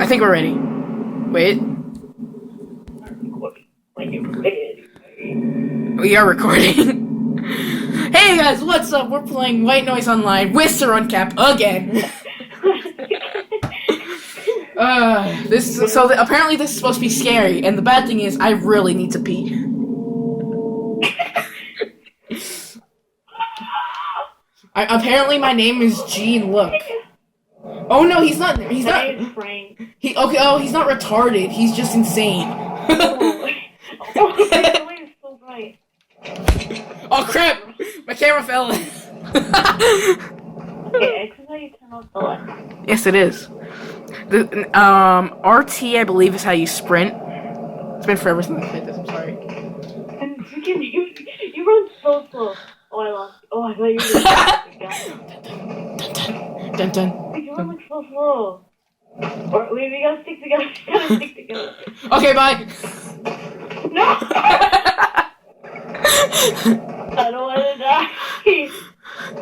I think we're ready. Wait. We are recording. Hey guys, what's up? We're playing White Noise Online with 0nline again. Apparently this is supposed to be scary, and the bad thing is I really need to pee. Apparently my name is Gene. Look. Oh no, he's not. He's not. Frank. He's not retarded. He's just insane. Oh, the light is so bright. Oh crap! My camera fell. Okay, X is how you turn off the light. Yes, it is. RT, I believe, is how you sprint. It's been forever since I played this. I'm sorry. And you run so slow. Oh, I lost. Oh, I thought you were Dun dun. You run like so slow. Or wait, we gotta stick together. We gotta stick together. Okay, bye. No! I don't want to die.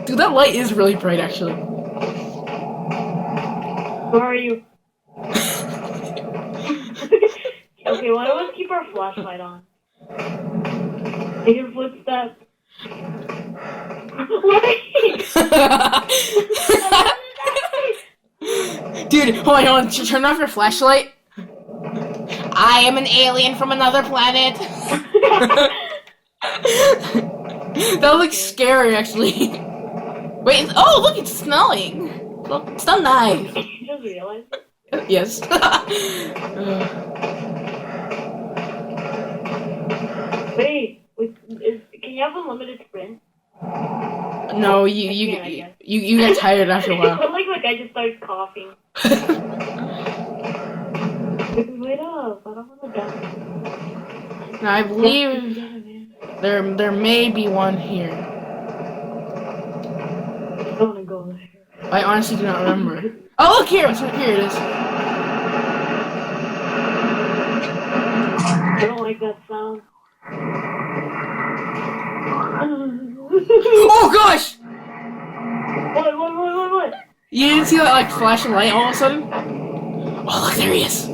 Dude, that light is really bright, actually. Where are you? Okay, why don't we keep our flashlight on? Take your footsteps. Wait! Dude, hold on. Turn off your flashlight. I am an alien from another planet. That looks scary, actually. Wait, oh, look, it's snowing. Look, it's not nice. You just realized? Yes. Wait, can you have unlimited sprint? No, you get tired after a while. But like I just started coughing. Wait up, I don't want to die. Now, I believe there may be one here. I don't want to go there. I honestly do not remember. Oh, look here! Here it is. I don't like that sound. Oh gosh! What? You didn't see that like flashing light all of a sudden? Oh look, there he is.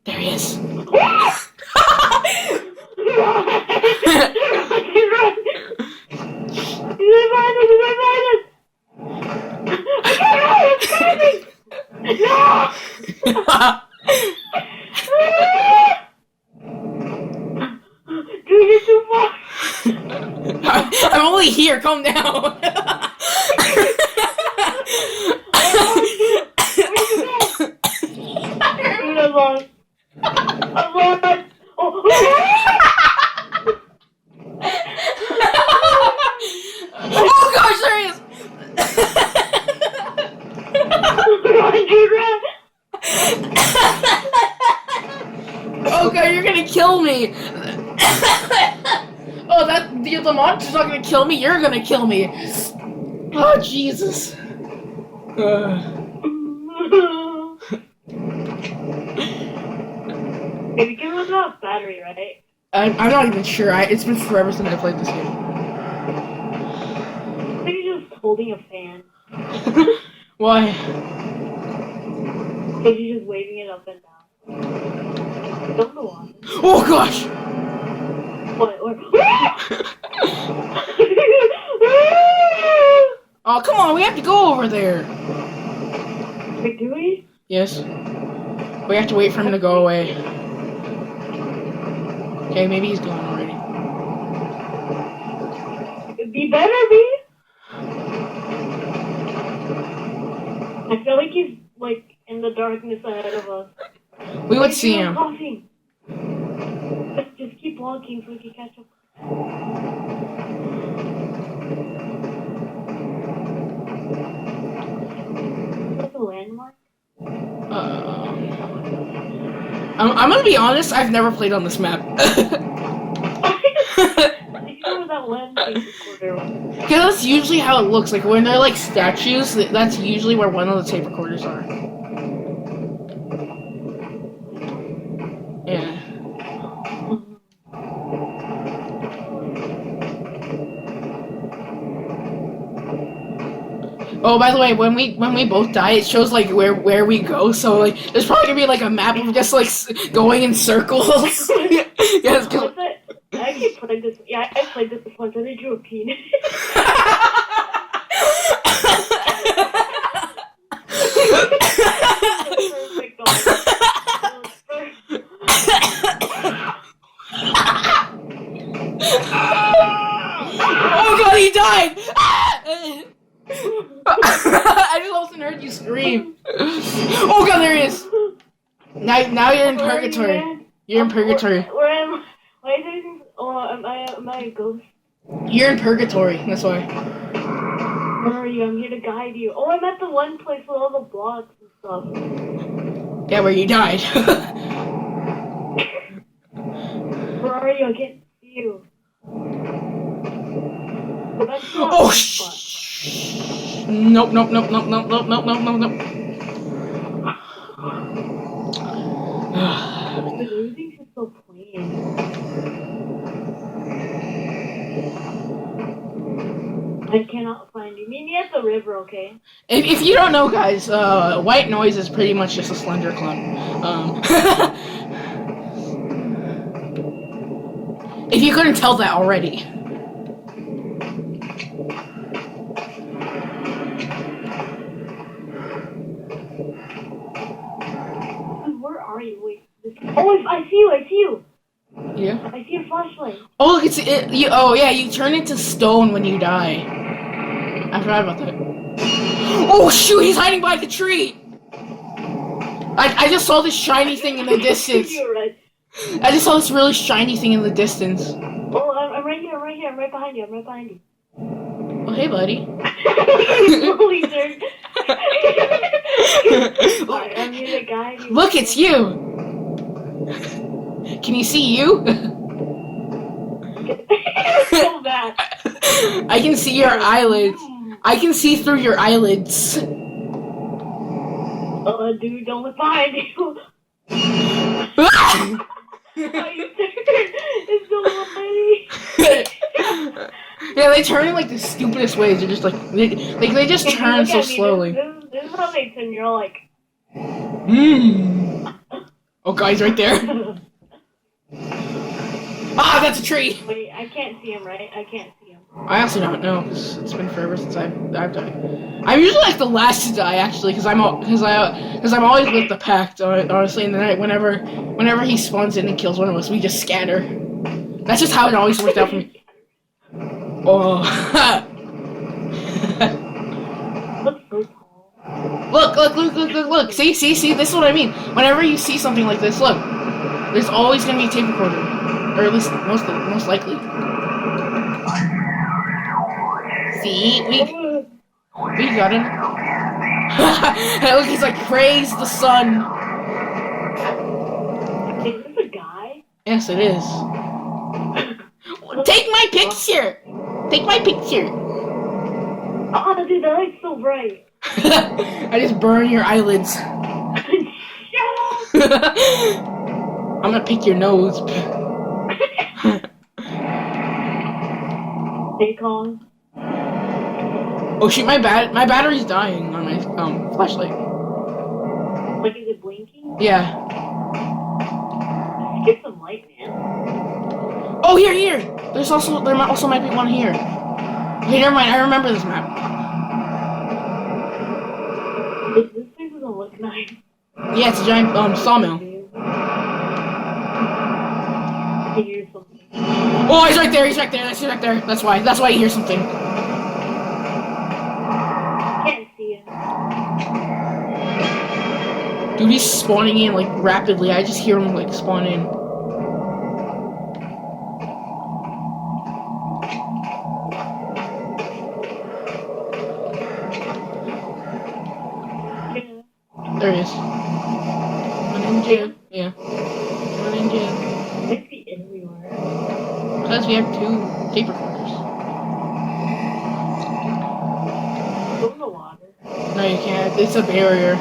There he is. Dude, you're too far. I'm only here, calm down. Dude, I'm lost. I'm lost. Oh gosh, there he is. run, dude, run. Oh god, you're gonna kill me. Oh, the monster's not gonna kill me, you're gonna kill me. Oh, Jesus. Maybe give us enough battery, right? I'm not even sure. It's been forever since I played this game. I think you're just holding a fan. Why? Because you're just waving it up and down. Don't go on. Oh gosh! What? Oh, come on, we have to go over there. Wait, do we? Yes. We have to wait for him to go away. Okay, maybe he's gone already. Be better, B. I feel like he's like in the darkness ahead of us. We would see him. Coughing. Just keep walking so we can catch up. That's a landmark. I'm gonna be honest, I've never played on this map. You know where that landmark recorder was? Because that's usually how it looks. Like when they're like statues, that's usually where one of the tape recorders are. Yeah. Oh, by the way, when we both die, it shows like where we go. So like, there's probably gonna be like a map of just like going in circles. Yes. I actually played this. Yeah, I played this once and I drew a penis. Perfect one. Oh god, he died! I just also heard you scream. Oh god, there he is. Now you're in purgatory. You're in purgatory. Where am I? Why is everything? Oh, am I a ghost? You're in purgatory. That's why. Where are you? I'm here to guide you. Oh, I'm at the one place with all the blocks and stuff. Yeah, where you died. Where are you? I can't see you. Oh Nope. Everything's just so plain. I cannot find you. Meet me at the river, okay? If you don't know, guys, white noise is pretty much just a slender clone. If you couldn't tell that already. Where are you? Wait. Oh, I see you. Yeah. I see a flashlight. Oh, look, oh, yeah, you turn into stone when you die. I forgot about that. Oh, shoot, he's hiding by the tree! I just saw this shiny thing in the distance. You're right. I just saw this really shiny thing in the distance. Oh, I'm right here. I'm right behind you. Oh, hey, buddy. Holy dirt. I'm here to guide you. Look, it's you! Can you see you? So bad. I can see your eyelids. I can see through your eyelids. Oh, dude, don't look behind you. It's so funny. Yeah, they turn in like the stupidest ways. They're just like they just turn so slowly. This is how they turn. You're like, Oh, guys, right there. Ah, that's a tree. Wait, I can't see him, right? I can't see him. I also don't know. It's been forever since I've died. I'm usually like the last to die, actually, because I'm always with the pact. Honestly, in the night, whenever he spawns in and kills one of us, we just scatter. That's just how it always worked out for me. Oh. Looks so tall. Look. See. This is what I mean. Whenever you see something like this, look. There's always gonna be a tape recorder, or at least most likely. See, we got him. Look, he's like, praise the sun. Is this a guy? Yes, it is. Take my picture. Take my picture. Oh, dude, that light's so bright. I just burn your eyelids. Shut up. I'm gonna pick your nose. Hey, Colin. Oh shoot, my battery's dying on my flashlight. Like, is it blinking? Yeah. Get some light, man. Oh, here. There also might be one here. Okay, never mind. I remember this map. This place doesn't look nice. Yeah, it's a giant sawmill. I hear something. Oh, he's right there. He's right there. That's why you hear something. Can't see it. Dude, he's spawning in like rapidly. I just hear him like spawn in. There he is. One in jail. Yeah. One in jail. Might be everywhere. Because we have 2 tape recorders. Go in the water. No, you can't. It's a barrier.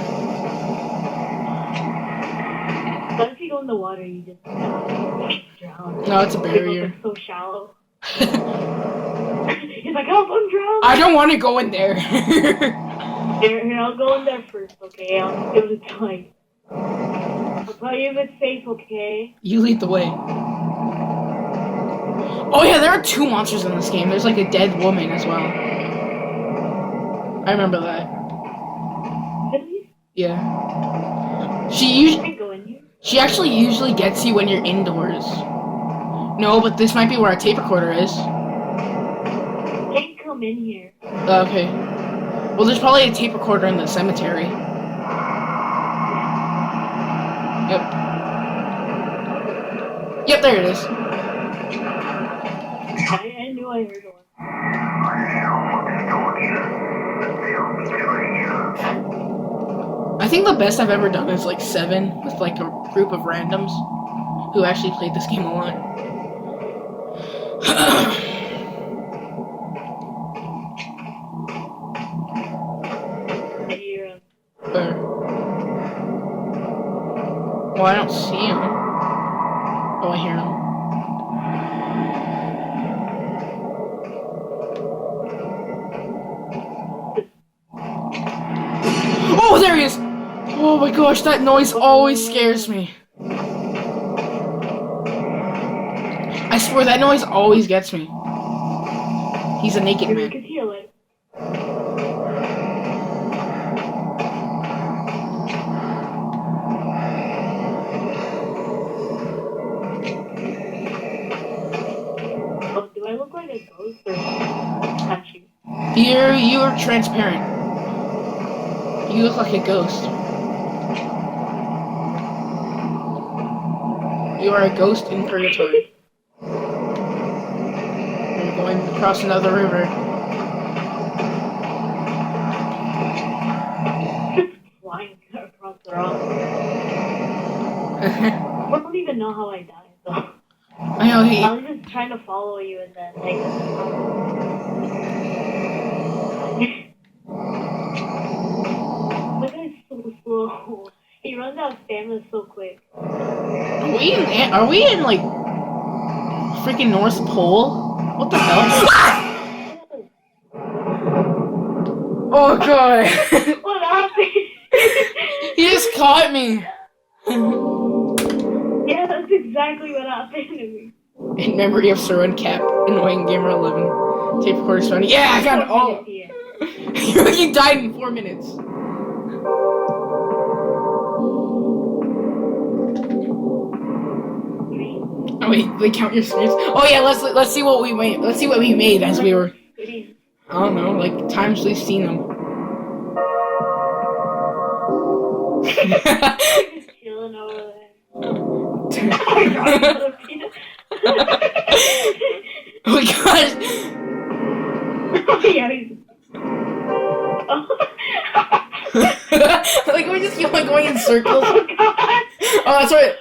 What if you go in the water, you just drown? No, it's a barrier. It's so shallow. He's like, help, I'm drowning. I don't want to go in there. Here, I'll go in there first, okay? I'll give it a try. I'll tell you if it's safe, okay? You lead the way. Oh yeah, there are 2 monsters in this game. There's like a dead woman as well. I remember that. Really? Yeah. I can go in here. She actually usually gets you when you're indoors. No, but this might be where our tape recorder is. Can't come in here. Okay. Well, there's probably a tape recorder in the cemetery. Yep. Yep, there it is. I knew I heard one. I think the best I've ever done is like 7 with like a group of randoms who actually played this game a lot. I hear him. Well, I don't see him. Oh, I hear him. Oh, there he is! Oh my gosh, that noise always scares me. I swear, that noise always gets me. He's a naked You man. can heal it. Oh, do I look like a ghost or statue? You're transparent. You look like a ghost. You are a ghost in purgatory. You're going across another river. Flying across the rock. I don't even know how I died, though. I know I was just trying to follow you and then, like... That guy's so slow. He runs out of stamina so quick. Are we in like freaking North Pole? What the hell? Oh god! What happened? He just caught me. Yeah, that's exactly what happened to me. In memory of 0nline, annoying gamer 11. Tape recorder Sony. Yeah, I got it all. You died in 4 minutes. Oh wait, they count your screens. Oh yeah, let's see what we made. Let's see what we made as we were. I don't know, like times we've seen them. Just chilling over there. Oh my god, Oh my gosh! oh yeah, he's... Like we just keep on going in circles. Oh god! Oh, that's right.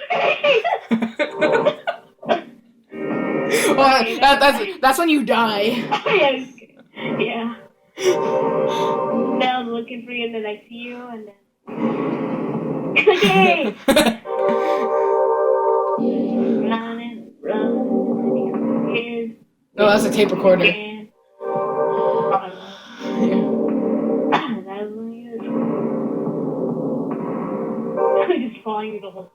Well, that's when you die. Oh yeah, yeah. Then I was looking for you and then I see you and then... Okay! Running. No, that's a tape recorder. Yeah. I'm just following you the whole time.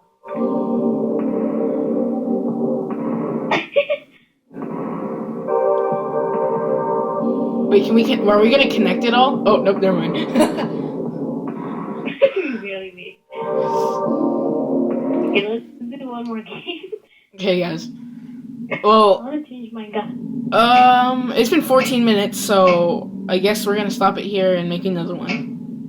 Wait, are we gonna connect it all? Oh, nope, never mind. Really me. Okay, let's do one more game. Okay, guys. Well, I want to change my gun. it's been 14 minutes, so I guess we're gonna stop it here and make another one.